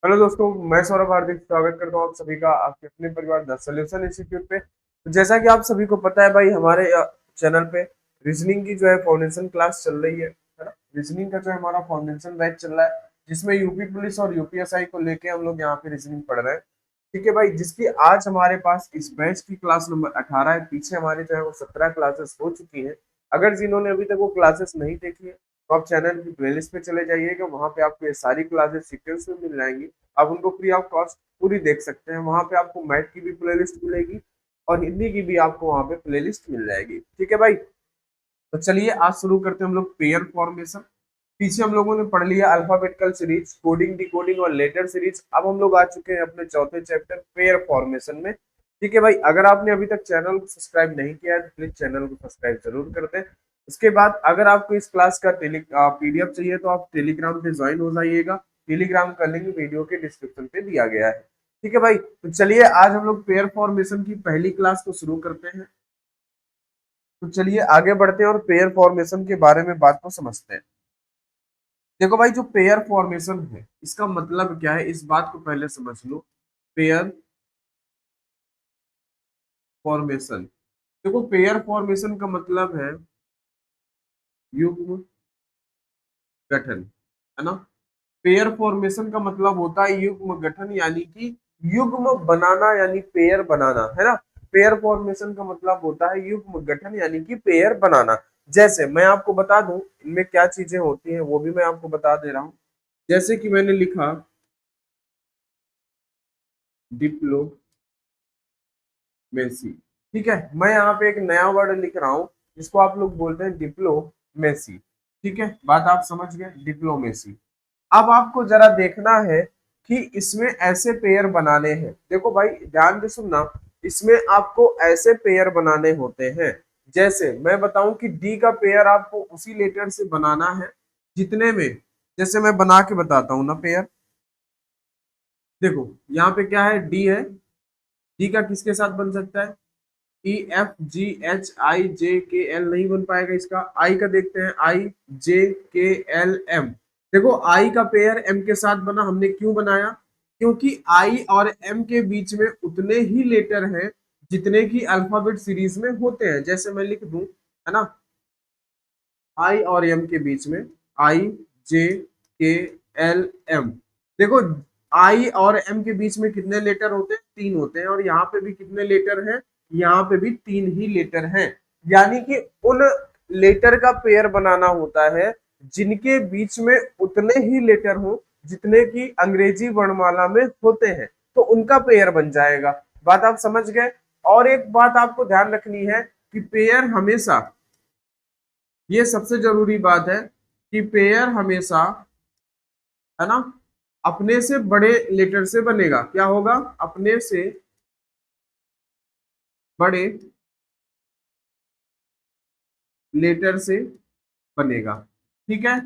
Hello दोस्तों, मैं सौरभ हार्दिक स्वागत करता हूँ आप सभी का आपके अपने परिवार द सॉल्यूशन इंस्टीट्यूट पे। तो जैसा कि आप सभी को पता है भाई, हमारे चैनल पे रीजनिंग की जो है फाउंडेशन क्लास चल रही है ना। रीजनिंग का जो है हमारा फाउंडेशन बैच चल रहा है, जिसमें यूपी पुलिस और यूपीएसआई को लेके हम लोग यहाँ पे रीजनिंग पढ़ रहे हैं। ठीक है भाई, जिसकी आज हमारे पास इस बैच की क्लास नंबर 18 है। पीछे हमारे जो है वो 17 क्लासेस हो चुकी है। अगर जिन्होंने अभी तक वो क्लासेस नहीं देखी है तो आप चैनल की प्लेलिस्ट पे चले जाइएगा, वहां पे आपको ये सारी क्लासेस सीक्वेंस में मिल जाएंगी। आप उनको फ्री ऑफ कॉस्ट पूरी देख सकते हैं। वहां पे आपको मैथ की भी प्लेलिस्ट मिलेगी और हिंदी की भी आपको वहां पे प्लेलिस्ट मिल जाएगी। ठीक है भाई, तो चलिए आज शुरू करते हैं हम लोग पेयर फॉर्मेशन। पीछे हम लोगों ने पढ़ लिया अल्फाबेटिकल सीरीज, कोडिंग, डिकोडिंग और लेटर सीरीज। अब हम लोग आ चुके हैं अपने चौथे चैप्टर पेयर फॉर्मेशन में। ठीक है भाई, अगर आपने अभी तक चैनल को सब्सक्राइब नहीं किया है तो प्लीज चैनल को सब्सक्राइब जरूर कर दें। उसके बाद अगर आपको इस क्लास का पीडीएफ चाहिए तो आप टेलीग्राम पे ज्वाइन हो जाइएगा। टेलीग्राम का लिंक वीडियो के डिस्क्रिप्शन पे दिया गया है। ठीक है भाई, तो चलिए आज हम लोग पेयर फॉर्मेशन की पहली क्लास को शुरू करते हैं। तो चलिए आगे बढ़ते हैं और पेयर फॉर्मेशन के बारे में बात को समझते हैं। देखो भाई, जो पेयर फॉर्मेशन है इसका मतलब क्या है, इस बात को पहले समझ लो। पेयर फॉर्मेशन, देखो पेयर फॉर्मेशन का मतलब है युग्म गठन, है ना। पेयर फॉर्मेशन का मतलब होता है युग्म गठन, यानी कि युग्म बनाना, यानी पेयर बनाना, है ना। पेयर फॉर्मेशन का मतलब होता है युग्म गठन यानी कि पेयर बनाना। जैसे मैं आपको बता दूं इनमें क्या चीजें होती हैं, वो भी मैं आपको बता दे रहा हूं। जैसे कि मैंने लिखा डिप्लोमेसी। ठीक है, मैं यहाँ पे एक नया वर्ड लिख रहा हूँ जिसको आप लोग बोलते हैं डिप्लोमेसी। ठीक है, बात आप समझ गए, डिप्लोमेसी। अब आपको जरा देखना है कि इसमें ऐसे पेयर बनाने हैं। देखो भाई ध्यान से सुनना, इसमें आपको ऐसे पेयर बनाने होते हैं। जैसे मैं बताऊं कि डी का पेयर आपको उसी लेटर से बनाना है जितने में, जैसे मैं बना के बताता हूं ना पेयर। देखो यहाँ पे क्या है, डी है। डी का किसके साथ बन सकता है? ई एफ जी एच आई जे के एल नहीं बन पाएगा इसका। आई का देखते हैं, I J K L M. देखो आई का पेयर एम के साथ बना, हमने क्यों बनाया? क्योंकि आई और एम के बीच में उतने ही लेटर हैं जितने की अल्फाबेट सीरीज में होते हैं। जैसे मैं लिख दूं, है ना, आई और एम के बीच में आई जे के एल एम। देखो आई और एम के बीच में कितने लेटर होते हैं? तीन होते हैं। और यहाँ पे भी कितने लेटर हैं? यहाँ पे भी तीन ही लेटर हैं। यानी कि उन लेटर का पेयर बनाना होता है जिनके बीच में उतने ही लेटर हो जितने की अंग्रेजी वर्णमाला में होते हैं, तो उनका पेयर बन जाएगा। बात आप समझ गए। और एक बात आपको ध्यान रखनी है कि पेयर हमेशा, ये सबसे जरूरी बात है कि पेयर हमेशा, है ना, अपने से बड़े लेटर से बनेगा। क्या होगा? अपने से बड़े लेटर से बनेगा। ठीक है,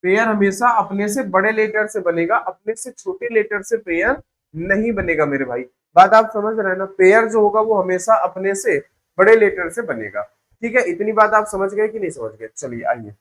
पेयर हमेशा अपने से बड़े लेटर से बनेगा, अपने से छोटे लेटर से पेयर नहीं बनेगा मेरे भाई। बात आप समझ रहे हैं ना, पेयर जो होगा वो हमेशा अपने से बड़े लेटर से बनेगा। ठीक है, इतनी बात आप समझ गए कि नहीं समझ गए? चलिए आइए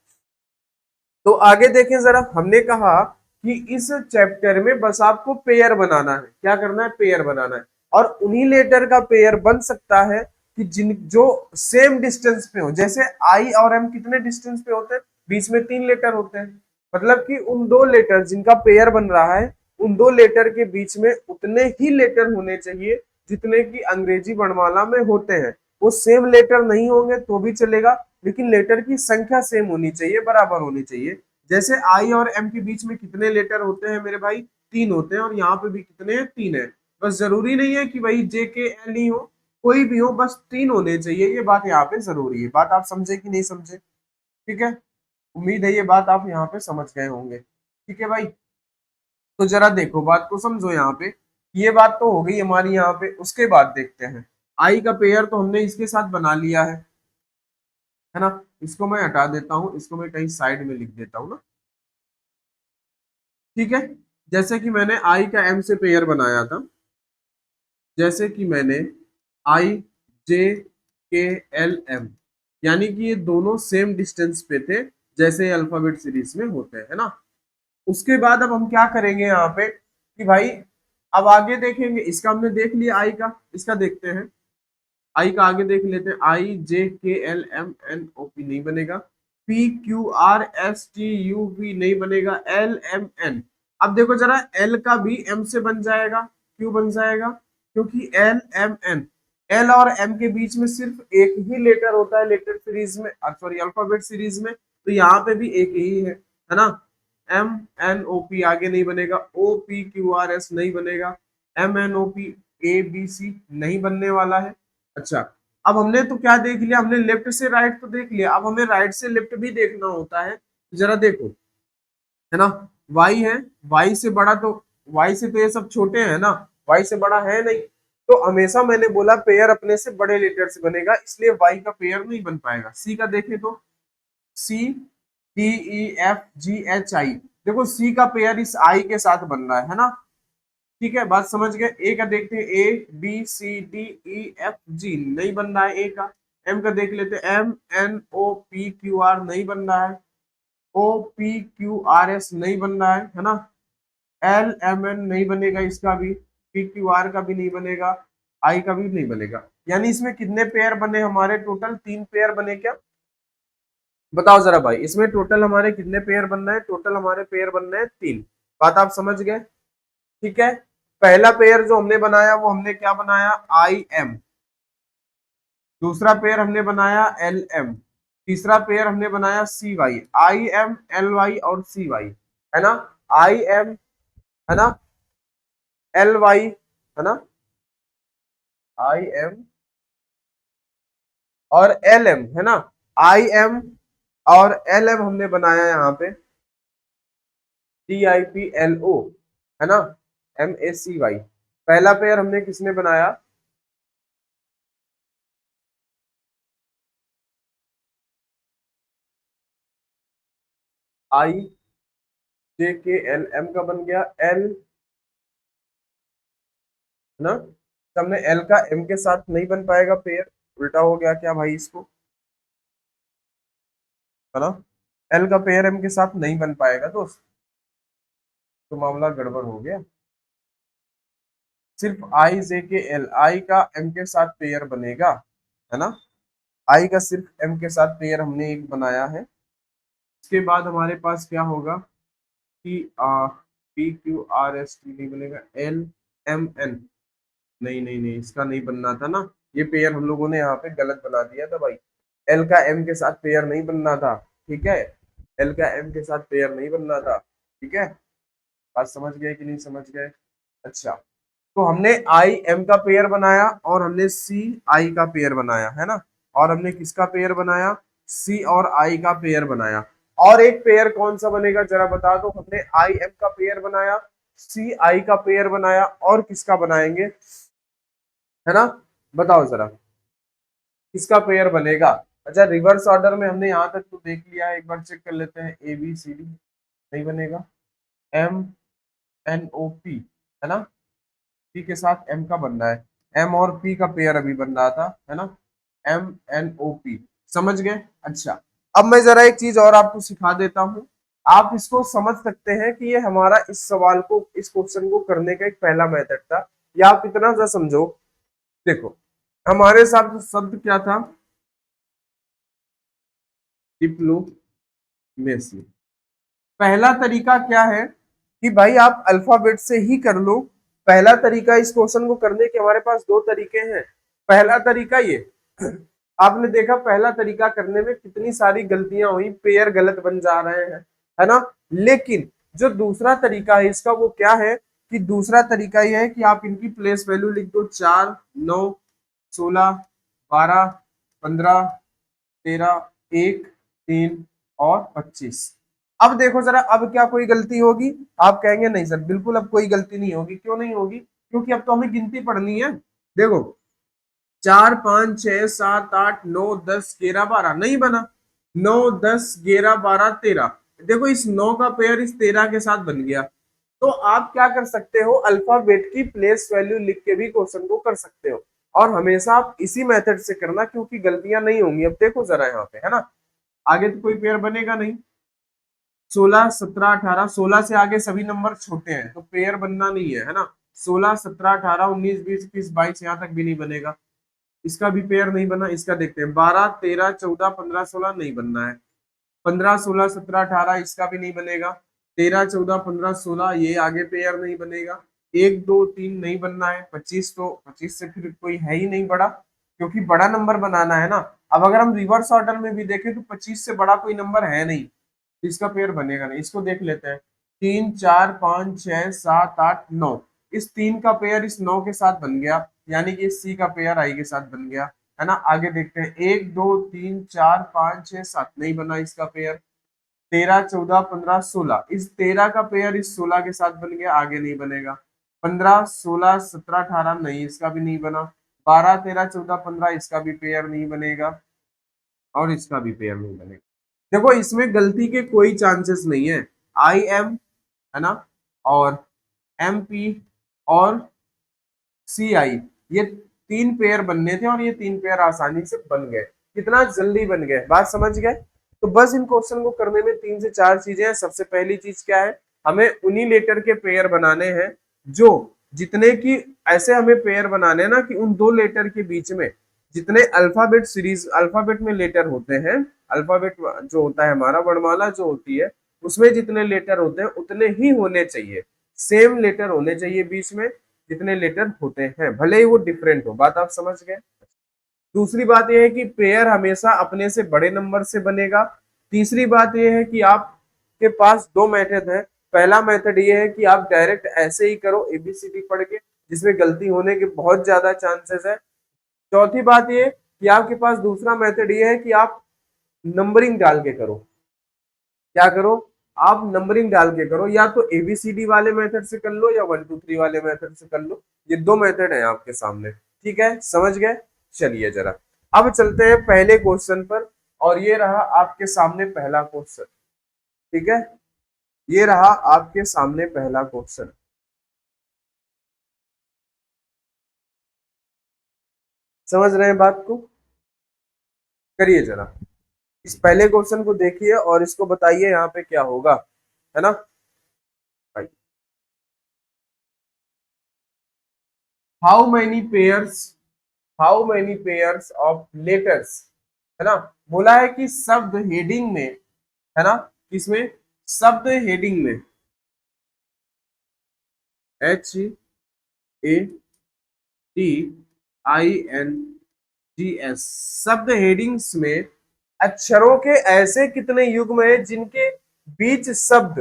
तो आगे देखें जरा। हमने कहा कि इस चैप्टर में बस आपको पेयर बनाना है। क्या करना है? पेयर बनाना है। और उन्हीं लेटर का पेयर बन सकता है कि जिन जो सेम डिस्टेंस पे हो। जैसे आई और एम कितने डिस्टेंस पे होते हैं? बीच में तीन लेटर होते हैं। मतलब कि उन दो लेटर जिनका पेयर बन रहा है, उन दो लेटर के बीच में उतने ही लेटर होने चाहिए जितने की अंग्रेजी वर्णमाला में होते हैं। वो सेम लेटर नहीं होंगे तो भी चलेगा, लेकिन लेटर की संख्या सेम होनी चाहिए, बराबर होनी चाहिए। जैसे आई और एम के बीच में कितने लेटर होते हैं मेरे भाई? तीन होते हैं। और यहाँ पे भी कितने हैं? तीन है। बस जरूरी नहीं है कि भाई जे के एल ही हो, कोई भी हो, बस तीन होने चाहिए। ये बात यहाँ पे जरूरी है। बात आप समझे कि नहीं समझे? ठीक है, उम्मीद है ये बात आप यहाँ पे समझ गए होंगे। ठीक है भाई, तो जरा देखो बात को समझो यहाँ पे। ये बात तो हो गई हमारी यहाँ पे। उसके बाद देखते हैं, आई का पेयर तो हमने इसके साथ बना लिया है ना। इसको मैं हटा देता हूँ, इसको मैं कहीं साइड में लिख देता हूँ ना। ठीक है, जैसे कि मैंने आई का एम से पेयर बनाया था। जैसे कि मैंने आई जे के एल एम, यानी कि ये दोनों सेम डिस्टेंस पे थे जैसे अल्फाबेट सीरीज में होते हैं, है ना। उसके बाद अब हम क्या करेंगे यहाँ पे कि भाई अब आगे देखेंगे, इसका हमने देख लिया आई का, इसका देखते हैं आई का, आगे देख लेते हैं। I J K L M N O P नहीं बनेगा, P Q R S T U V नहीं बनेगा, एल एम एन। अब देखो जरा, एल का भी एम से बन जाएगा, क्यों बन जाएगा? क्योंकि एल एम एन, एल और एम के बीच में सिर्फ एक ही लेटर होता है लेटर सीरीज में, सॉरी अल्फाबेट सीरीज में, तो यहाँ पे भी एक ही है ना। एम एन ओ पी आगे नहीं बनेगा, O P Q R S नहीं बनेगा, M N O P A B C नहीं बनने वाला है। अच्छा, अब हमने तो क्या देख लिया, हमने लेफ्ट से राइट तो देख लिया, अब हमें राइट से लेफ्ट भी देखना होता है। जरा देखो, है ना, वाई है, वाई से बड़ा तो, वाई से तो ये सब छोटे हैं ना, वाई से बड़ा है नहीं, तो हमेशा मैंने बोला पेयर अपने से बड़े लेटर से बनेगा, इसलिए वाई का पेयर नहीं बन पाएगा। सी का देखें तो C D E F G H I, देखो सी का पेयर इस आई के साथ बन रहा है ना। ठीक है, बात समझ गए। ए का देखते हैं, A B C D E F G नहीं बन रहा है ए का। एम का देख लेते हैं, M N O P Q R नहीं बन रहा है, O P Q R S नहीं बन रहा है ना। एल एम एन नहीं बनेगा, इसका भी पी क्यू आर का भी नहीं बनेगा, आई का भी नहीं बनेगा। यानी इसमें कितने पेयर बने हमारे? टोटल 3 पेयर बने क्या? बताओ जरा भाई, इसमें टोटल हमारे कितने पेयर बन रहे हैं? टोटल हमारे पेयर बन रहे हैं 3। बात आप समझ गए? ठीक है, पहला पेयर जो हमने बनाया वो हमने क्या बनाया? I am. दूसरा पेयर हमने बनाया एल एम। तीसरा पेयर हमने बनाया C Y. I M L Y और सी वाई, है ना। आई एम, है ना, एल वाई, है ना, आई एम और एल एम, है ना। आई एम और एल एम हमने बनाया यहाँ पे D I P L O, है ना, एम ए सी वाई। पहला पेयर हमने किसने बनाया? आई जे के एल एम का बन गया, एल, है ना। तो हमने एल का एम के साथ नहीं बन पाएगा पेयर, उल्टा हो गया क्या भाई इसको, है ना। एल का पेयर एम के साथ नहीं बन पाएगा दोस्त, तो मामला गड़बड़ हो गया। सिर्फ आई जे के एल, आई का एम के साथ पेयर बनेगा, है ना। आई का सिर्फ एम के साथ पेयर हमने एक बनाया है। इसके बाद हमारे पास क्या होगा कि P Q R S T नहीं बनेगा, एल एम एन नहीं नहीं नहीं, इसका नहीं बनना था ना, ये पेयर हम लोगों ने यहाँ पे गलत बना दिया था भाई। एल का एम के साथ पेयर नहीं बनना था, ठीक है, एल का एम के साथ पेयर नहीं बनना था, ठीक है। बात समझ गए कि नहीं समझ गए? अच्छा, तो हमने आई एम का पेयर बनाया और हमने सी आई का पेयर बनाया, है ना। और हमने किसका पेयर बनाया? सी और आई का पेयर बनाया। और एक पेयर कौन सा बनेगा जरा बता दो। हमने आई एम का पेयर बनाया, सी आई का पेयर बनाया, और किसका बनाएंगे, है ना। बताओ जरा किसका पेयर बनेगा? अच्छा, रिवर्स ऑर्डर में हमने यहाँ तक तो देख लिया है, एक बार चेक कर लेते हैं। ए बी सी डी नहीं बनेगा, एम एन ओ पी, है ना, पी के साथ एम का बन रहा है, एम और पी का पेयर अभी बन रहा था, है ना, एम एन ओ पी। समझ गए? अच्छा, अब मैं जरा एक चीज और आपको सिखा देता हूँ, आप इसको समझ सकते हैं कि ये हमारा इस सवाल को, इस क्वेश्चन को करने का एक पहला मेथड था, या आप इतना सा समझो। देखो, हमारे साथ शब्द क्या था? डिप्लोमेसी। पहला तरीका क्या है कि भाई आप अल्फाबेट से ही कर लो। पहला तरीका इस क्वेश्चन को करने के, हमारे पास दो तरीके हैं। पहला तरीका ये, आपने देखा पहला तरीका करने में कितनी सारी गलतियां हुई, पेयर गलत बन जा रहे हैं, है ना। लेकिन जो दूसरा तरीका है इसका, वो क्या है कि दूसरा तरीका यह है कि आप इनकी प्लेस वैल्यू लिख दो, 4 9 16 12 15 13 1 3 और 25। अब देखो जरा, अब क्या कोई गलती होगी? आप कहेंगे नहीं सर, बिल्कुल अब कोई गलती नहीं होगी। क्यों नहीं होगी? क्योंकि अब तो हमें गिनती पढ़नी है। देखो, 4 5 6 7 8 9 10 11 12 नहीं बना, 9 10 11 12 13। देखो इस 9 का पेयर इस 13 के साथ बन गया। तो आप क्या कर सकते हो, अल्फाबेट की प्लेस वैल्यू लिख के भी क्वेश्चन को कर सकते हो। और हमेशा आप इसी मेथड से करना, क्योंकि गलतियां नहीं होंगी। अब देखो जरा यहाँ पे, है ना, आगे तो कोई पेयर बनेगा नहीं। 16 17 18, 16 से आगे सभी नंबर छोटे हैं तो पेयर बनना नहीं है, है ना। 16 17 18 19 20 21 22 यहाँ तक भी नहीं बनेगा, इसका भी पेयर नहीं बना। इसका देखते हैं 12 13 14 15 16 नहीं बनना है। 15 16 17 18 इसका भी नहीं बनेगा। 13 14 15 16 ये आगे पेयर नहीं बनेगा। 1 2 3 नहीं बनना है। 25 तो 25 से फिर कोई है ही नहीं बड़ा, क्योंकि बड़ा नंबर बनाना है ना। अब अगर हम रिवर्स ऑर्डर में भी देखें तो 25 से बड़ा कोई नंबर है नहीं, तो इसका पेयर बनेगा नहीं। इसको देख लेते हैं, 3 4 5 6 7 8 9, इस 3 का पेयर इस 9 के साथ बन गया, यानी कि इस सी का पेयर आई के साथ बन गया, है ना। आगे देखते हैं 1 2 3 4 5 6 7 नहीं बना इसका पेयर। 13 14 15 16, इस 13 का पेयर इस 16 के साथ बन गया, आगे नहीं बनेगा। 15 16 17 18 नहीं, इसका भी नहीं बना। 12 13 14 15 इसका भी पेयर नहीं बनेगा, और इसका भी पेयर नहीं बनेगा। देखो इसमें गलती के कोई चांसेस नहीं है। आई एम, है ना, और एम पी और सी आई, ये 3 पेयर बनने थे और ये 3 पेयर आसानी से बन गए। कितना जल्दी बन गए, बात समझ गए। तो बस इन क्वेश्चन को करने में 3 से 4 चीजें हैं। सबसे पहली चीज क्या है, हमें उन्हीं लेटर के पेयर बनाने हैं जो जितने की, ऐसे हमें पेयर बनाने हैं ना कि उन दो लेटर के बीच में जितने अल्फाबेट सीरीज, अल्फाबेट में लेटर होते हैं, अल्फाबेट जो होता है हमारा, वर्णमाला जो होती है उसमें जितने लेटर होते हैं उतने ही होने चाहिए, सेम लेटर होने चाहिए बीच में जितने लेटर होते हैं, भले ही वो डिफरेंट हो। बात आप समझ गए। दूसरी बात यह है कि पेयर हमेशा अपने से बड़े नंबर से बनेगा। तीसरी बात यह है कि आपके पास दो मेथड है। पहला मेथड ये है कि आप डायरेक्ट ऐसे ही करो एबीसीडी पढ़ के, जिसमें गलती होने के बहुत ज्यादा चांसेस है। चौथी बात ये कि आपके पास दूसरा मेथड ये है कि आप नंबरिंग डाल के करो। क्या करो, आप नंबरिंग डाल के करो, या तो एबीसीडी वाले मेथड से कर लो या 1 2 3 वाले मेथड से कर लो। ये दो मेथड है आपके सामने, ठीक है, समझ गए। चलिए जरा अब चलते हैं पहले क्वेश्चन पर, और ये रहा आपके सामने पहला क्वेश्चन। ठीक है, ये रहा आपके सामने पहला क्वेश्चन। समझ रहे हैं बात को, करिए जरा, इस पहले क्वेश्चन को देखिए और इसको बताइए यहाँ पे क्या होगा, है ना। How many pairs, how many pairs of letters, है ना। बोला है कि शब्द हेडिंग में, है ना, किसमें, शब्द हेडिंग में, HADINGS, शब्द हेडिंग्स में अक्षरों के ऐसे कितने युग्म है जिनके बीच शब्द,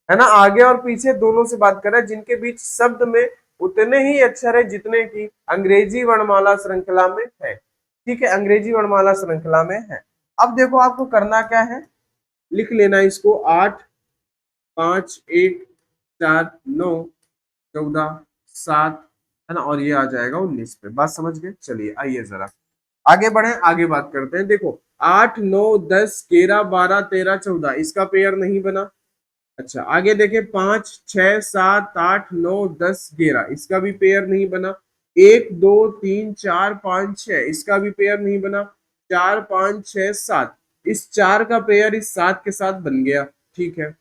है ना, आगे और पीछे दोनों से बात कर रहे हैं, जिनके बीच शब्द में उतने ही अक्षर है जितने की अंग्रेजी वर्णमाला श्रृंखला में है। ठीक है, अंग्रेजी वर्णमाला श्रृंखला में है। अब देखो आपको करना क्या है, लिख लेना इसको, 8 5 1 4 9 14 7, है ना, और ये आ जाएगा 19 पे। बात समझ गए। चलिए आइए जरा आगे बढ़े, आगे बात करते हैं। देखो 8 9 10 11 12 13 14, इसका पेयर नहीं बना। अच्छा आगे देखें, 5 6 7 8 9 10 11, इसका भी पेयर नहीं बना। 1 2 3 4 5 6, इसका भी पेयर नहीं बना। 4 5 6 7, इस 4 का पेयर इस 7 के साथ बन गया। ठीक है,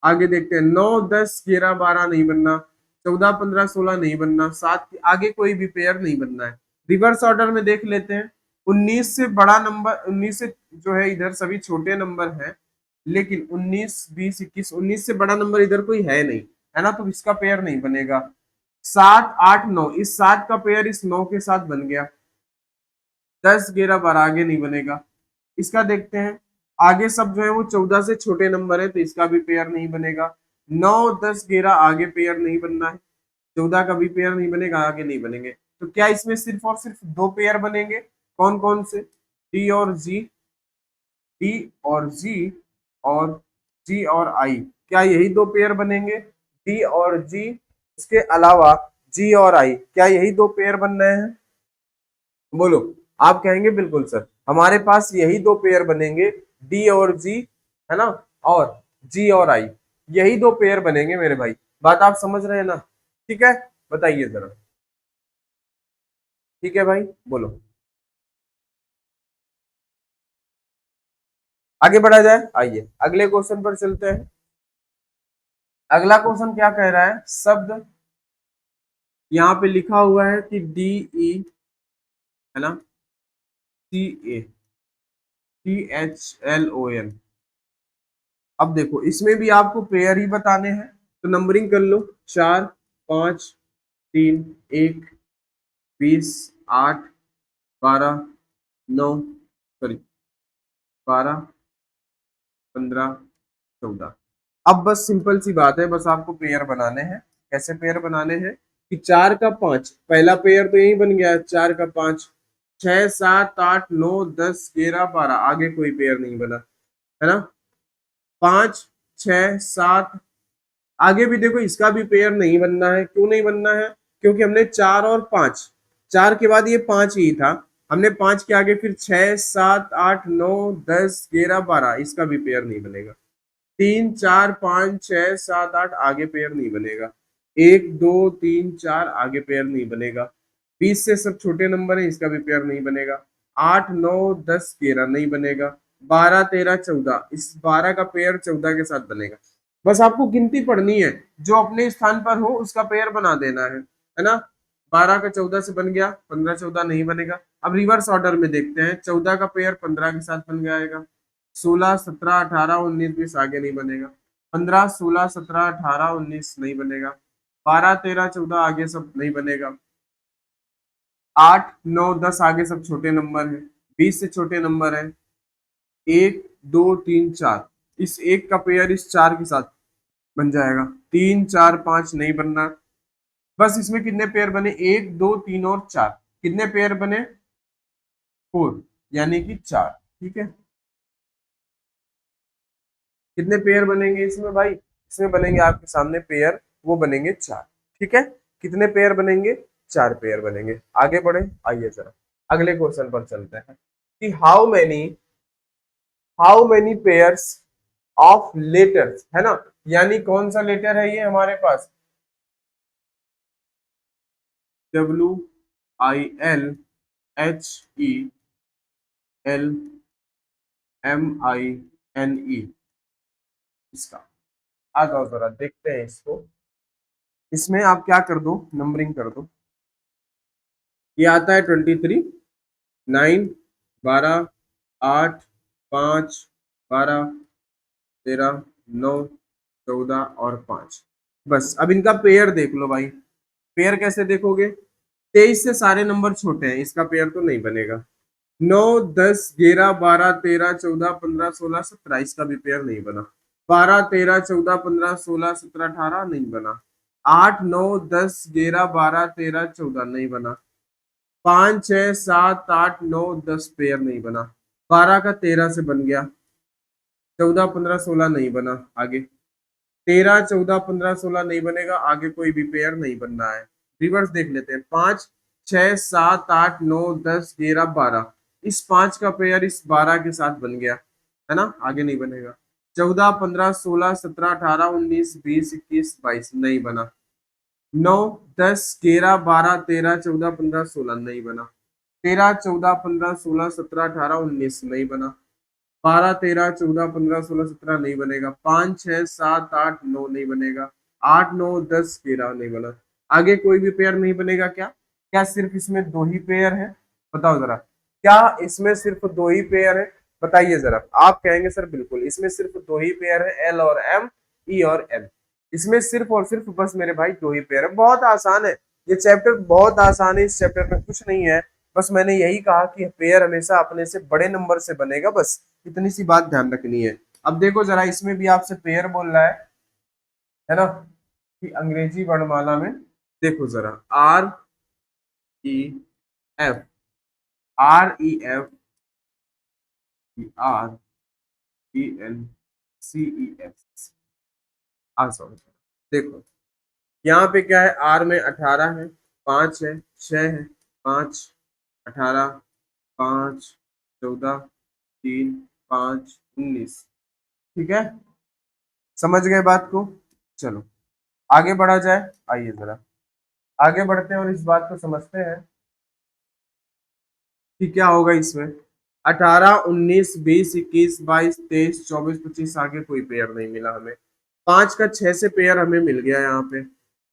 आगे देखते हैं, 9 10 11 12 नहीं बनना। 14 15 16 नहीं बनना। 7 के आगे कोई भी पेयर नहीं बनना है। रिवर्स ऑर्डर में देख लेते हैं, 19 से बड़ा नंबर, 19 से जो है इधर सभी छोटे नंबर हैं, लेकिन 19 20 21, 19 से बड़ा नंबर इधर कोई है नहीं, है ना, तो इसका पेयर नहीं बनेगा। 7 8 9, इस 7 का पेयर इस 9 के साथ बन गया। 10 11 12 आगे नहीं बनेगा। इसका देखते हैं, आगे सब जो है वो 14 से छोटे नंबर है, तो इसका भी पेयर नहीं बनेगा। 9 10 11 आगे पेयर नहीं बनना है। 14 का भी पेयर नहीं बनेगा, आगे नहीं बनेंगे। तो क्या इसमें सिर्फ और सिर्फ दो पेयर बनेंगे, कौन कौन से, डी और जी, डी और जी, और जी और आई, क्या यही दो पेयर बनेंगे, डी और जी, इसके अलावा जी और आई, क्या यही दो पेयर बन रहे हैं, बोलो। आप कहेंगे बिल्कुल सर, हमारे पास यही दो पेयर बनेंगे, डी और जी, है ना, और जी और आई, यही दो पेयर बनेंगे मेरे भाई। बात आप समझ रहे हैं ना। ठीक है, बताइए जरा। ठीक है भाई, बोलो। आगे बढ़ा जाए, आइए अगले क्वेश्चन पर चलते हैं। अगला क्वेश्चन क्या कह रहा है, शब्द यहाँ पे लिखा हुआ है कि DE है ना, CATHLON। अब देखो इसमें भी आपको पेयर ही बताने हैं, तो नंबरिंग कर लो, 4 5 3 1 20 8 12 9 सॉरी 12 15 14। अब बस सिंपल सी बात है, बस आपको पेयर बनाने हैं। कैसे पेयर बनाने हैं कि 4 का 5, पहला पेयर तो यही बन गया, 4 का 5, 6 7 8 9 10 11 12, आगे कोई पेयर नहीं बना, है ना। 5 6 7, आगे भी देखो इसका भी पेयर नहीं बनना है। क्यों नहीं बनना है, क्योंकि हमने 4 और 5, 4 के बाद ये 5 ही था, हमने 5 के आगे फिर 6 7 8 9 10 11 12, इसका भी पेयर नहीं बनेगा। 3 4 5 6 7 8, आगे पेयर नहीं बनेगा। 1 2 3 4, आगे पेयर नहीं बनेगा। 20 से सब छोटे नंबर है, इसका भी पेयर नहीं बनेगा। 8 9 10 11 नहीं बनेगा। 12 13 14, इस 12 का पेयर 14 के साथ बनेगा। बस आपको गिनती पढ़नी है, जो अपने स्थान पर हो उसका पेयर बना देना है ना। 12 का 14 से बन गया, 15 14 नहीं बनेगा। अब रिवर्स ऑर्डर में देखते हैं, 14 का पेयर 15 के साथ बन जाएगा। 16 17 18 19 20, आगे नहीं बनेगा। 15 16 17 18 19 नहीं बनेगा। 12 13 14, आगे सब नहीं बनेगा। 8 9 10, आगे सब छोटे नंबर है। 20 से छोटे नंबर है। 1 2 3 4, इस एक का पेयर इस 4 के साथ बन जाएगा। 3 4 5 नहीं बनना। बस इसमें कितने पेयर बने, 1 2 3 और 4, कितने पेयर बने, 4, यानी कि 4। ठीक है, कितने पेयर बनेंगे इसमें भाई, इसमें बनेंगे आपके सामने पेयर, वो बनेंगे 4। ठीक है, कितने पेयर बनेंगे, 4 पेयर बनेंगे। आगे बढ़े, आइए जरा अगले क्वेश्चन पर चलते हैं कि how many pairs of letters, है ना, यानी कौन सा लेटर है ये हमारे पास, WILHELMINE, इसका आ जाओ जरा देखते हैं इसको। इसमें आप क्या कर दो, नंबरिंग कर दो। ये आता है 23, 9 12 8 5 12 13 9 14 और 5। बस अब इनका पेयर देख लो भाई। पेयर कैसे देखोगे, 23 से सारे नंबर छोटे हैं, इसका पेयर तो नहीं बनेगा। 9 10 11 12 13 14 15 16 17, इसका भी पेयर नहीं बना। 12 13 14 15 16 17 18 नहीं बना। 8 9 10 11 12 13 14 नहीं बना। 5 6 7 8 9 10, पेयर नहीं बना। 12 का 13 से बन गया। 14 15 16 नहीं बना। आगे 13 14 15 16 नहीं बनेगा, आगे कोई भी पेयर नहीं बनना है। रिवर्स देख लेते हैं, 5 6 7 8 9 10 11 12, इस 5 का पेयर इस 12 के साथ बन गया, है ना, आगे नहीं बनेगा। 14 15 16 17 18 19 20 21 22 नहीं बना। 9 10 11 12 13 14 15 16 नहीं बना। 13 14 15 16 17 18 19 नहीं बना। 12 13 14 15 16 17 नहीं बनेगा। 5 6 7 8 9 नहीं बनेगा। 8 9 10 11 नहीं बना। आगे कोई भी पेयर नहीं बनेगा। क्या क्या सिर्फ इसमें दो ही पेयर है, बताओ जरा, क्या इसमें सिर्फ दो ही पेयर है, बताइए जरा। आप कहेंगे सर बिल्कुल इसमें सिर्फ दो ही पेयर है, एल और एम, ई और एन, इसमें सिर्फ और सिर्फ बस मेरे भाई दो ही पेयर है। बहुत आसान है ये चैप्टर, बहुत आसान है, इस चैप्टर में कुछ नहीं है। बस मैंने यही कहा कि पेयर हमेशा अपने से बड़े नंबर से बनेगा, बस इतनी सी बात ध्यान रखनी है। अब देखो जरा, इसमें भी आपसे पेयर बोल रहा है ना, कि अंग्रेजी वर्णमाला में देखो जरा, REF, REF, देखो यहाँ पे क्या है, आर में 18 है, 5 है, 6 है, 5 18 5 14 3 5 19। ठीक है, समझ गए बात को। चलो आगे बढ़ा जाए, आइए जरा आगे बढ़ते हैं और इस बात को समझते हैं कि क्या होगा इसमें। 18, 19, 20, 21, 22, 23, 24, 25 आगे कोई पेयर नहीं मिला हमें। 5 का 6 से पेयर हमें मिल गया यहाँ पे।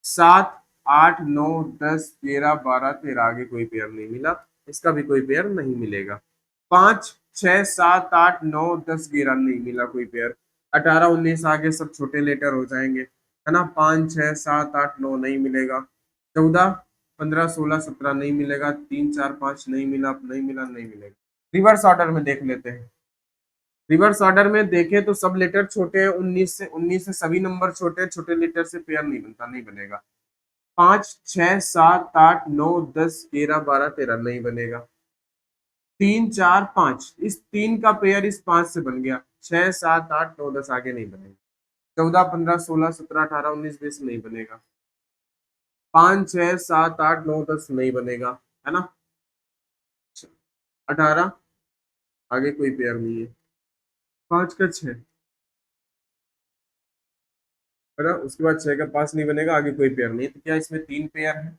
7, 8, 9, 10, 11, 12, 13 आगे कोई पेयर नहीं मिला, इसका भी कोई पेयर नहीं मिलेगा। 5, 6, 7, 8, 9, 10, 11 नहीं मिला कोई पेयर। 18, 19 आगे सब छोटे लेटर हो जाएंगे, है ना। 5, 6, 7, 8, 9 नहीं मिलेगा। 14, 15, 16, 17 नहीं मिलेगा। 3, 4, 5 नहीं मिला, नहीं मिला, नहीं मिलेगा। रिवर्स ऑर्डर में देख लेते हैं। रिवर्स ऑर्डर में देखें तो सब लेटर छोटे हैं। 19 से सभी नंबर छोटे हैं, छोटे लेटर से पेयर नहीं बनता, नहीं बनेगा। 5, 6, 7, 8, 9, 10, 11, 12, 13 नहीं बनेगा। 3, 4, 5 इस 3 का पेयर इस 5 से बन गया। 6, 7, 8, 9, 10 आगे नहीं बनेगा। 14, 15, 16, 17, 18, 19, 20 नहीं बनेगा। 5, 6, 7, 8, 9, 10 नहीं बनेगा, है ना। 18 आगे कोई पेयर नहीं है। 5 का 6, है ना। उसके बाद 6 का 5 नहीं बनेगा, आगे कोई पेयर नहीं है। तो क्या इसमें 3 पेयर है?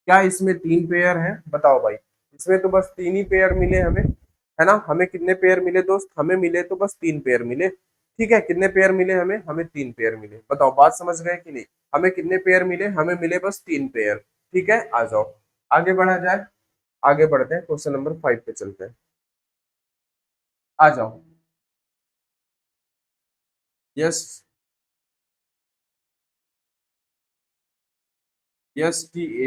क्या इसमें 3 पेयर है? बताओ भाई। इसमें तो बस 3 ही पेयर मिले हमें, है ना। हमें कितने पेयर मिले दोस्त? हमें मिले तो बस 3 पेयर मिले। ठीक है, कितने पेयर मिले हमें? हमें 3 पेयर मिले। बताओ बात समझ गए कि नहीं? हमें कितने पेयर मिले? हमें मिले बस 3 पेयर। ठीक है, आ जाओ आगे बढ़ा जाए। आगे बढ़ते हैं, क्वेश्चन नंबर 5 पे चलते हैं। आ जाओ। यस, STAGNATION,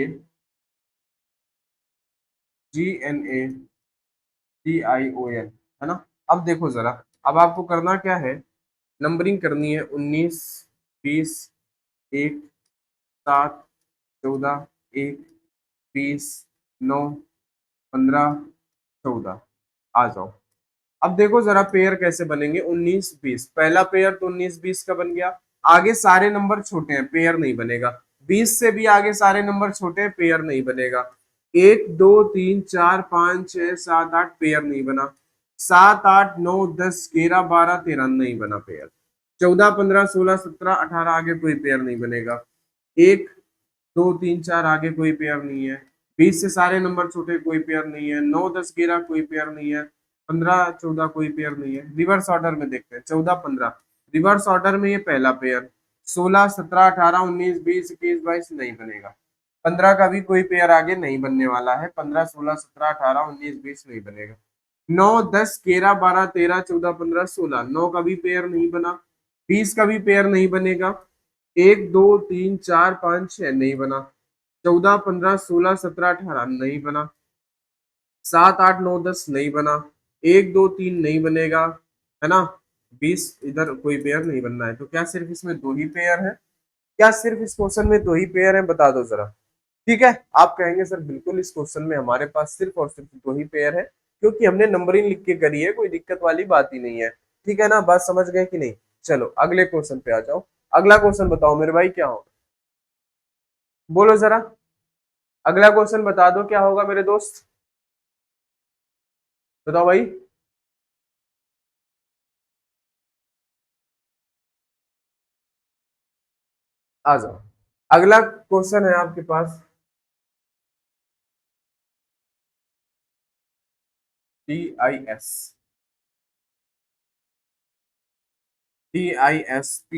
है ना। अब देखो जरा, अब आपको करना क्या है, नंबरिंग करनी है। 19, 20, 1, 7, 14, 1, 20, 9, 15, 14। आ जाओ। अब देखो जरा पेयर कैसे बनेंगे। 19, 20 पहला पेयर तो 19, 20 का बन गया। आगे सारे नंबर छोटे हैं, पेयर नहीं बनेगा। 20 से भी आगे सारे नंबर छोटे हैं, पेयर नहीं बनेगा। 1, 2, 3, 4, 5, 6, 7, 8 पेयर नहीं बना। 7, 8, 9, 10, 11, 12, 13 नहीं बना पेयर। 14, 15, 16, 17, 18 आगे कोई पेयर नहीं बनेगा। 1, 2, 3, 4 आगे कोई पेयर नहीं है। 20 से सारे नंबर छोटे, कोई पेयर नहीं है। 9, 10, 11 कोई पेयर नहीं है। 15, 14 कोई पेयर नहीं है। रिवर्स ऑर्डर में देखते हैं। 14, 15 रिवर्स ऑर्डर में ये पहला पेयर। 16, 17, 18, 19, 20, 21, 22 नहीं बनेगा। 15 का भी कोई पेयर आगे नहीं बनने वाला है। 15, 16, 17, 18, 19, 20 नहीं बनेगा। 9, 10, 11, 12, 13, 14, 15, 16 9 का भी पेयर नहीं बना। 20 का भी पेयर नहीं बनेगा। 1, 2, 3, 4, 5, 6 नहीं बना। 14, 15, 16, 17, 18 नहीं बना। 7, 8, 9, 10 नहीं बना। 1, 2, 3 नहीं बनेगा, है ना। 20 इधर कोई पेयर नहीं बनना है। तो क्या सिर्फ इसमें 2 ही पेयर है? क्या सिर्फ इस क्वेश्चन में 2 ही पेयर है? बता दो जरा। ठीक है, आप कहेंगे सर बिल्कुल इस क्वेश्चन में हमारे पास सिर्फ और सिर्फ 2 ही पेयर है, क्योंकि हमने नंबरिंग लिख के करी है, कोई दिक्कत वाली बात ही नहीं है। ठीक है ना, बात समझ गए कि नहीं? चलो अगले क्वेश्चन पे आ जाओ। अगला क्वेश्चन बताओ मेरे भाई, क्या होगा? बोलो जरा, अगला क्वेश्चन बता दो क्या होगा मेरे दोस्त। बताओ भाई। आ जाओ, अगला क्वेश्चन है आपके पास। DIS, DISP,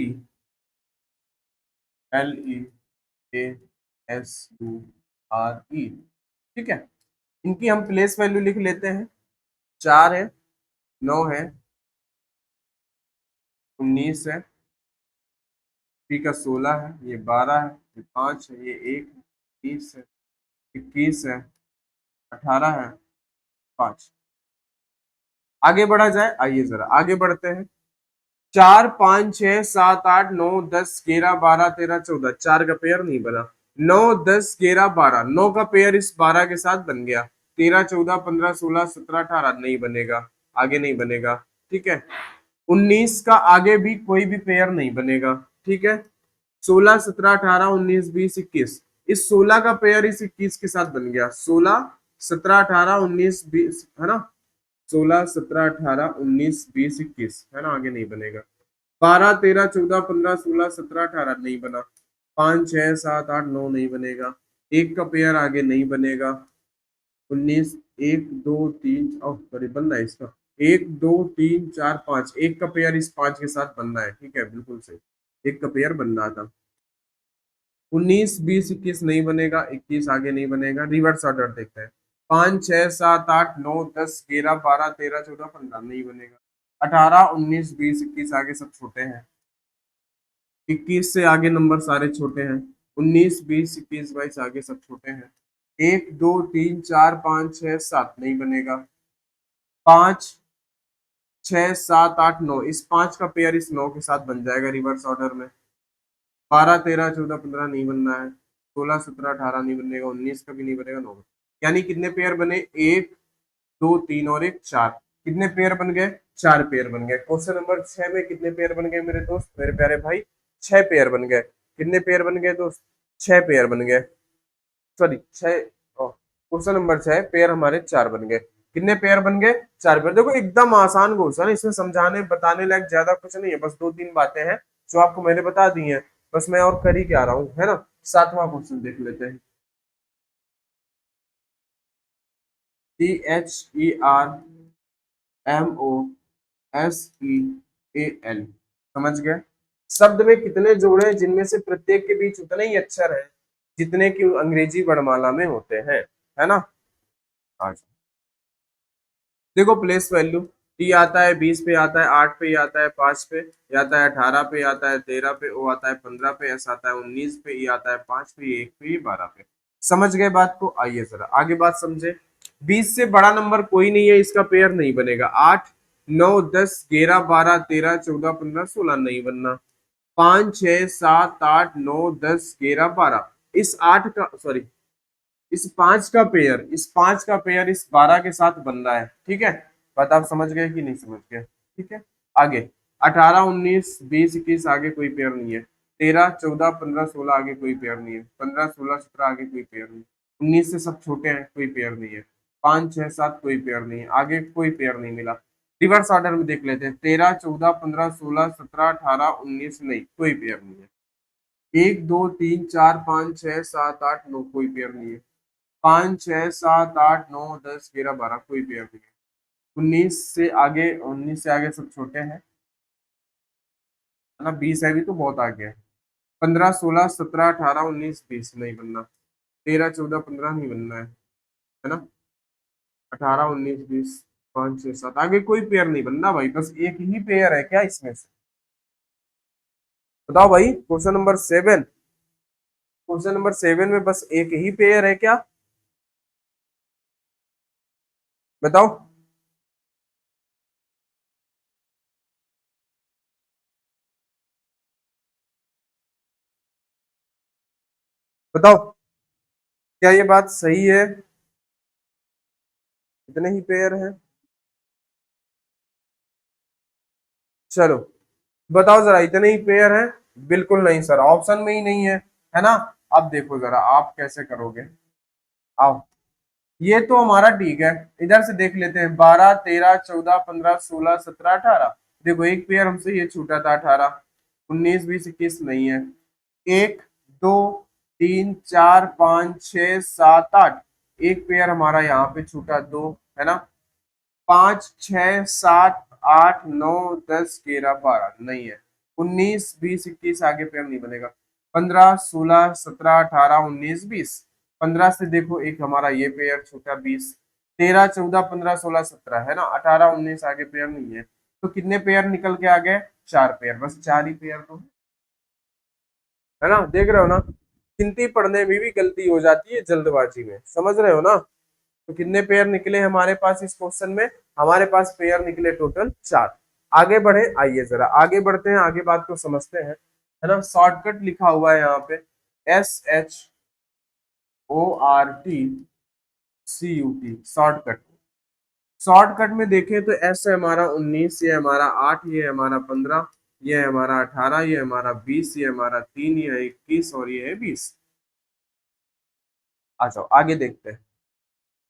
LEASURE। ठीक है, इनकी हम प्लेस वैल्यू लिख लेते हैं। 4 है, 9 है, 19 है, पी का 16 है, ये 12 है, ये 5 है, ये 1 है, 20 है, 21 है, 18 है, 5। आगे बढ़ा जाए, आइए जरा आगे बढ़ते हैं। 4, 5, 6, 7, 8, 9, 10, 11, 12, 13, 14 4 का पेयर नहीं बना। 9, 10, 11, 12 9 का पेयर इस 12 के साथ बन गया। 13, 14, 15, 16, 17, 18 नहीं बनेगा, आगे नहीं बनेगा। ठीक है, 19 का आगे भी कोई भी पेयर नहीं बनेगा। ठीक है, 16, 17, 18, 19, 20, 21 इस 16 का पेयर इस 21 के साथ बन गया। 16, 17, 18, 19, 20, है ना। 16, 17, 18, 19, 20, 21, है ना, आगे नहीं बनेगा। 12, 13, 14, 15, 16, 17, 18 नहीं बना। 5, 6, 7, 8, 9 नहीं बनेगा। 1 का पेयर आगे नहीं बनेगा। 19, एक दो तीन, सॉरी बनना है इसका, एक दो तीन चार पांच, एक का पेयर इस पांच के साथ बनना है, ठीक है बिल्कुल सही, एक का पेयर बन रहा था। 19 20 21 नहीं बनेगा, 21 आगे नहीं बनेगा, रिवर्स ऑर्डर देखते हैं। 5 6 7 8 9 10 11 12 13 14 15 नहीं बनेगा। 18 19 20 21 आगे सब छोटे हैं। 21 से आगे नंबर सारे छोटे हैं। 19 20 21 22 आगे सब छोटे हैं। 1 2 3 4 5 6 7 नहीं बनेगा। 5 6 7 8 9, इस पांच का पेयर इस नौ के साथ बन जाएगा रिवर्स ऑर्डर में। 12 13 14 15 नहीं बनना है। 16 17 18 नहीं बनेगा, 19 का भी नहीं बनेगा, 9। यानी कितने पेयर बने? एक दो तीन और एक, चार। कितने पेयर बन गए? चार पेयर बन गए। क्वेश्चन नंबर 6 में कितने पेयर बन गए मेरे दोस्त, मेरे प्यारे भाई? 6 पेयर बन गए। कितने पेयर बन गए दोस्त? 6 पेयर बन गए। सॉरी 6, क्वेश्चन नंबर 6 पेयर हमारे चार बन गए। कितने पेयर बन गए? चार पेयर। देखो एकदम आसान क्वेश्चन है, इसमें समझाने बताने लायक ज्यादा कुछ नहीं है, बस दो तीन बातें हैं जो आपको मैंने बता दी हैं। बस मैं और कर ही क्या रहा हूँ, है ना। सातवां क्वेश्चन देख लेते हैं। THERMOSEAL, समझ गए? शब्द में कितने जोड़े हैं जिनमें से प्रत्येक के बीच उतने ही अक्षर हैं जितने कि अंग्रेजी वर्णमाला में होते हैं, है ना। आज देखो प्लेस वैल्यू, टी आता है 20 पे, आता है 8 पे, आता है 5 पे, ये आता है 18 पे, आता है 13 पे, ओ आता है 15 पे, एस आता है 19 पे, ये आता है 5 पे, ये 1 पे, ये 12 पे। समझ गए बात को? आइए जरा आगे बात समझे। 20 से बड़ा नंबर कोई नहीं है, इसका पेयर नहीं बनेगा। 8 9 10 11 12 13 14 15 16 नहीं बनना। 5 6 7 8 9 10 11 12, इस आठ का सॉरी इस पांच का पेयर इस 12 के साथ बन रहा है, ठीक है। बात आप समझ गए कि नहीं समझ गए? ठीक है। आगे 18 19 20 21 आगे कोई पेयर नहीं है। 13 14 15 16 आगे कोई पेयर नहीं है। 15 16 17 आगे कोई पेयर नहीं है। 19 से सब छोटे हैं, कोई पेयर नहीं है। 5 6 7 कोई पेयर नहीं है, आगे कोई पेयर नहीं मिला। रिवर्स ऑर्डर में देख लेते हैं। 13 14 15 16 17 18 19 नहीं, कोई पेयर नहीं है। 1 2 3 4 5 6 7 8 9, कोई पेयर नहीं है। 5 6 7 8 9 10 11 12, कोई पेयर नहीं है। 19 से आगे सब छोटे हैं, है ना। 20 है भी तो बहुत आगे है। 15 16 17 18 19 20 नहीं बनना। 13 14 15 नहीं बनना है ना। 18 19 20, 5 6 7 आगे कोई पेयर नहीं बनना भाई, बस एक ही पेयर है क्या इसमें से? बताओ भाई। क्वेश्चन नंबर 7 में बस एक ही पेयर है क्या? बताओ। बताओ क्या ये बात सही है? इतने ही पेयर है? चलो बताओ जरा, इतने ही पेयर है? बिल्कुल नहीं सर, ऑप्शन में ही नहीं है ना। अब देखो जरा आप कैसे करोगे। आओ, ये तो हमारा ठीक है। इधर से देख लेते हैं। 12 13 14 15 16 17 18, देखो एक पेयर हमसे ये छूटा था 18। 19 20 21 नहीं है। एक दो तीन चार पाँच छः सात आठ, एक पेयर हमारा यहाँ पे छूटा, दो, है ना। 5 6 7 8 9 10 11 12 नहीं है। 19 20 21 आगे पेयर नहीं बनेगा। 15 16 17 18 19 20, 15 से देखो एक हमारा ये पेयर छूटा, 20। 13 14 15 16 17 है ना। 18 19 आगे पेयर नहीं है। तो कितने पेयर निकल के आ गए? चार पेयर, बस चार ही पेयर तो है ना। देख रहे हो ना, गिनती पढ़ने में भी गलती हो जाती है जल्दबाजी में, समझ रहे हो ना। तो कितने पेयर निकले हमारे पास इस क्वेश्चन में? हमारे पास पेयर निकले टोटल चार। आगे बढ़े, आइए जरा आगे बढ़ते हैं, आगे बात को समझते हैं, है ना। शॉर्टकट लिखा हुआ है यहाँ पे, SHORTCUT, शॉर्टकट। शॉर्टकट में देखें तो एस है हमारा 19, ये हमारा 8, ये हमारा 15, ये है हमारा 18, ये हमारा 20, ये हमारा 3, ये है 21 और ये है 20। आ जाओ आगे देखते हैं।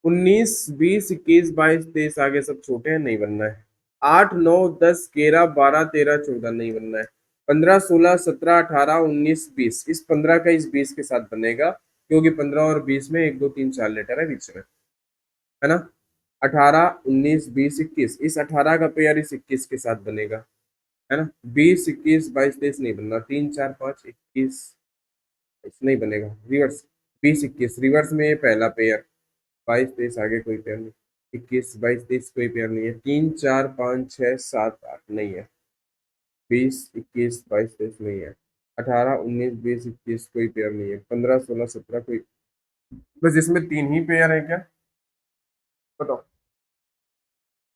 19 20 21 22 23 आगे सब छोटे हैं, नहीं बनना है। 8 9 10 11 12 13 14 नहीं बनना है। 15 16 17 18 19 20, इस 15 का इस 20 के साथ बनेगा, क्योंकि 15 और 20 में 1 2 3 4 लेटर है बीच में। है ना। 18 19 20 21, इस 18 का पेयर इस 21 के साथ बनेगा, है ना। 20 21 22 23 नहीं बनना, 3 4 5 21 नहीं बनेगा, रिवर्स। 20 21 रिवर्स में ये पहला पेयर, 22 23 आगे कोई पेयर नहीं, 21 22 23 कोई पेयर नहीं है, 3 4 5 6 7 8 नहीं है, 20 21 22 23 नहीं है, 18 19 20 21 कोई पेयर नहीं है, 15 16 17 कोई, बस इसमें तीन ही पेयर है क्या, बताओ।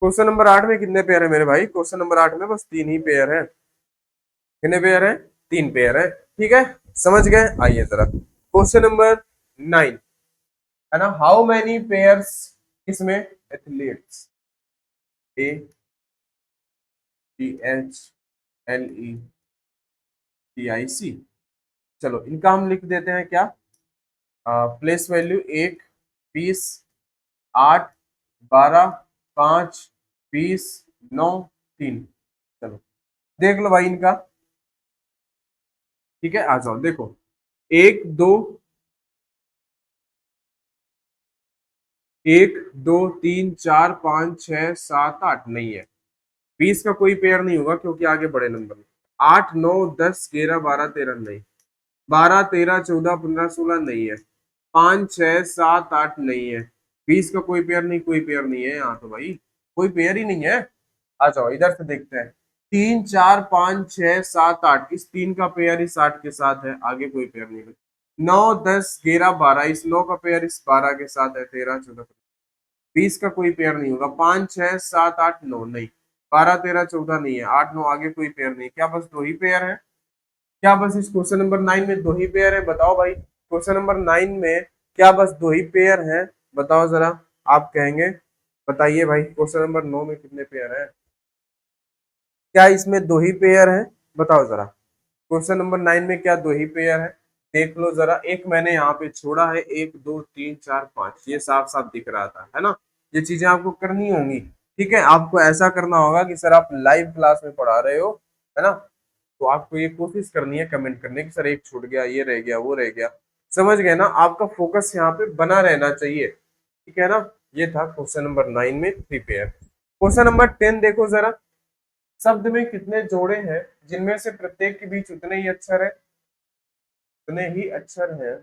क्वेश्चन नंबर 8 में कितने पेयर है मेरे भाई, क्वेश्चन नंबर 8 में बस तीन ही पेयर है। कितने पेयर है, तीन पेयर है, ठीक है, समझ गए। आइए जरा क्वेश्चन नंबर 9, है ना। हाउ मैनी पेयर्स, इसमें एथलीट्स, ATHLETIC, चलो इनका हम लिख देते हैं क्या, प्लेस वैल्यू 1 20 8 12 5 20 9 3, चलो देख लो भाई इनका, ठीक है। आ जाओ देखो, एक दो, एक दो तीन चार पाँच छह सात आठ नहीं है, 20 का कोई पेयर नहीं होगा क्योंकि आगे बड़े नंबर में, 8 9 10 11 12 13 नहीं, 12 13 14 15 16 नहीं है, 5 6 7 8 नहीं है, 20 का कोई पेयर नहीं, कोई पेयर नहीं है यहाँ तो भाई, कोई पेयर ही नहीं है। आ जाओ इधर से देखते हैं, 3 4 5 6 7 8, इस तीन का पेयर इस 8 के साथ है, आगे कोई पेयर नहीं है। 9 10 11 12, इस 9 का पेयर इस 12 के साथ है, 13 14, 20 का कोई पेयर नहीं होगा, 5 6 7 8 9 नहीं, 12 13 14 नहीं है, 8 9 आगे कोई पेयर नहीं, क्या बस दो ही पेयर है, क्या बस इस क्वेश्चन नंबर 9 में दो ही पेयर है, बताओ भाई, क्वेश्चन नंबर 9 में क्या बस दो ही पेयर है, बताओ जरा, आप कहेंगे, बताइए भाई क्वेश्चन नंबर 9 में कितने पेयर है, क्या इसमें दो ही पेयर है, बताओ जरा, क्वेश्चन नंबर 9 में क्या दो ही पेयर है, देख लो जरा, एक मैंने यहाँ पे छोड़ा है, 1 2 3 4 5, ये साफ साफ दिख रहा था, है ना। ये चीजें आपको करनी होंगी, ठीक है, आपको ऐसा करना होगा कि सर आप लाइव क्लास में पढ़ा रहे हो, है ना, तो आपको ये कोशिश करनी है कमेंट करने की, सर एक छूट गया, ये रह गया, वो रह गया, समझ गए ना, आपका फोकस यहाँ पे बना रहना चाहिए, ठीक है ना। ये था क्वेश्चन नंबर 9 में थ्री पेयर। क्वेश्चन नंबर 10 देखो जरा, शब्द में कितने जोड़े हैं जिनमें से प्रत्येक के बीच उतने ही अक्षर है, उतने ही अक्षर हैं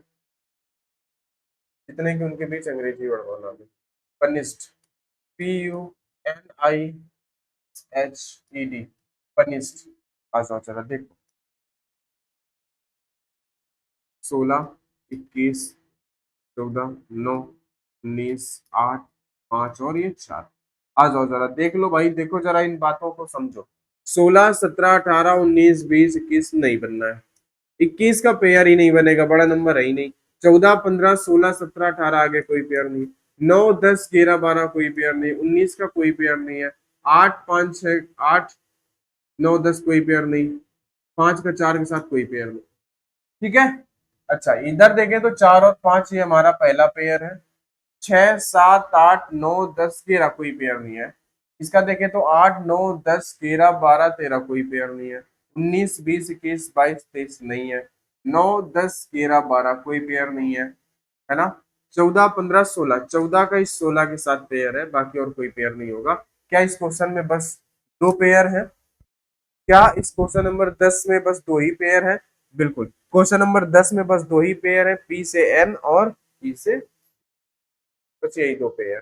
जितने कि उनके बीच अंग्रेजी वर्ड बना है, पनिस्ड, PUNISHED, पनिस्ड। आ जाओ चला देखो, 16 21 14 9 19 8 5 और ये 4, आ जाओ जरा देख लो भाई, देखो जरा इन बातों को समझो, 16 17 18 19 20 21 नहीं बनना है, 21 का पेयर ही नहीं बनेगा, बड़ा नंबर है ही नहीं, 14 15 16 17 18 आगे कोई पेयर नहीं, 9 10 11 12 कोई पेयर नहीं, 19 का कोई पेयर नहीं है, 8 5 6 8 9 10 कोई पेयर नहीं, 5 का 4 के साथ कोई पेयर नहीं, ठीक है। अच्छा इधर देखें तो 4 और 5 ये हमारा पहला पेयर है, 6 7 8 9 10 11 कोई पेयर नहीं है, इसका देखें तो 8 9 10 11 12 13 कोई पेयर नहीं है, 19 20 21 22 23 नहीं है, 9 10 11 12 कोई पेयर नहीं है ना, 14 15 16, 14 का इस 16 के साथ पेयर है, बाकी और कोई पेयर नहीं होगा। क्या इस क्वेश्चन में बस दो पेयर है, क्या इस क्वेश्चन नंबर 10 में बस दो ही पेयर है, बिल्कुल, क्वेश्चन नंबर 10 में बस दो ही पेयर है, पी से एन और ई से, बस यही दो पेयर,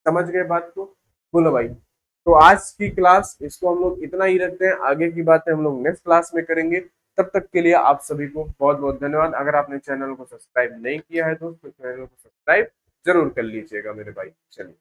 समझ गए बात को, बोलो भाई। तो आज की क्लास इसको हम लोग इतना ही रखते हैं, आगे की बातें हम लोग नेक्स्ट क्लास में करेंगे, तब तक के लिए आप सभी को बहुत बहुत धन्यवाद। अगर आपने चैनल को सब्सक्राइब नहीं किया है तो चैनल को सब्सक्राइब जरूर कर लीजिएगा मेरे भाई, चलिए।